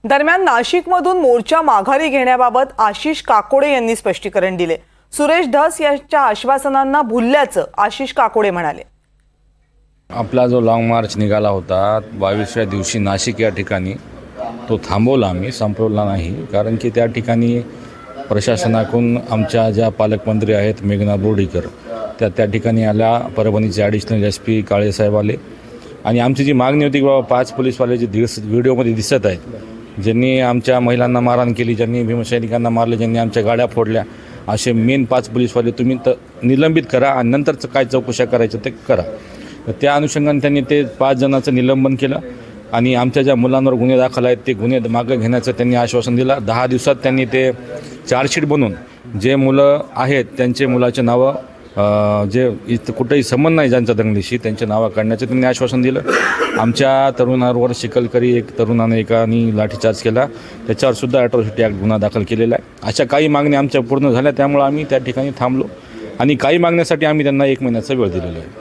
दरम्यान नाशिकमधून मोर्चा माघारी घेण्याबाबत आशिष काकोडे यांनी स्पष्टीकरण दिले। सुरेश धस यांच्या आश्वासनांना भुलल्याचं आशिष काकोडे म्हणाले। आपला जो लॉंग मार्च निघाला होता 22व्या दिवशी नाशिक या ठिकाणी तो थांबवला, आम्ही संपवला नाही। कारण की त्या ठिकाणी प्रशासनाकडून आमच्या ज्या पालकमंत्री आहेत मेघना बोर्डीकर त्या ठिकाणी आल्या, परभणीचे ॲडिशनल SP काळेसाहेब आले आणि आमची जी मागणी होती की बाबा 5 पोलीसवाले जे व्हिडिओमध्ये दिसत आहेत, ज्यांनी आमच्या महिलांना मारहाण केली, ज्यांनी भीमसैनिकांना मारले, ज्यांनी आमच्या गाड्या फोडल्या, असे मेन 5 पोलीसवाले तुम्ही निलंबित करा आणि नंतरचं काय चौकशा करायचं ते करा। तर त्या अनुषंगाने त्यांनी ते 5 जणांचं निलंबन केलं आणि आमच्या ज्या मुलांवर गुन्हे दाखल आहेत ते गुन्हे मागं घेण्याचं त्यांनी आश्वासन दिलं। 10 दिवसात त्यांनी ते चार्जशीट बनवून जे मुलं आहेत त्यांचे मुलाचे नावं जे इथं कुठेही संबंध नाही ज्यांच्या दंगलीशी त्यांचे नावं काढण्याचं त्यांनी आश्वासन दिलं। आमच्या तरुणांवर शिकलकरी एक तरुणाने एकाने लाठीचार्ज केला, त्याच्यावर सुद्धा ॲट्रॉसिटी ॲक्ट गुन्हा दाखल केलेला आहे। अशा काही मागण्या आमच्या पूर्ण झाल्या, त्यामुळे आम्ही त्या ठिकाणी थांबलो आणि काही मागण्यासाठी आम्ही त्यांना 1 महिन्याचा वेळ दिलेला आहे।